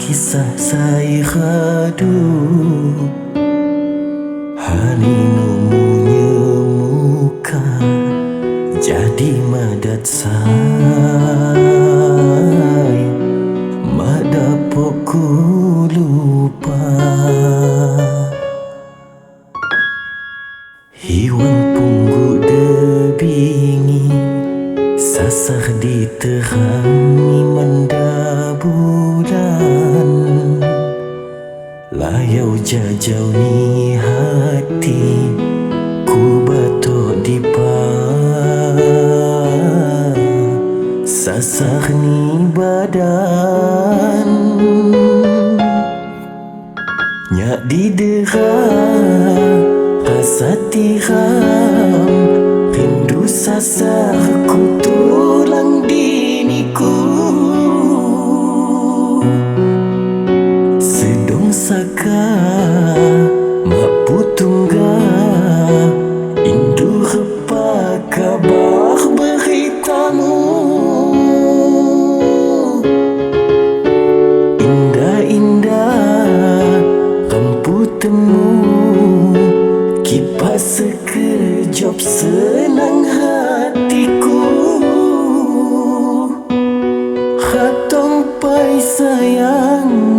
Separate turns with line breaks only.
kisah saya hadu Halinu menyemuka jadi madat say madapok ku lupa Hiwan punggu debingi sasar di terangi manda bulan Layau jajau ni hati ku batok dipa sasar ni badan nyak didera rasa tiram rindu sasarku tulang diniku sedong saka mak putungga indu repa kabar beritamu indah-indah rampu temu kipas sekejap senang hatiku Hatong pai sayang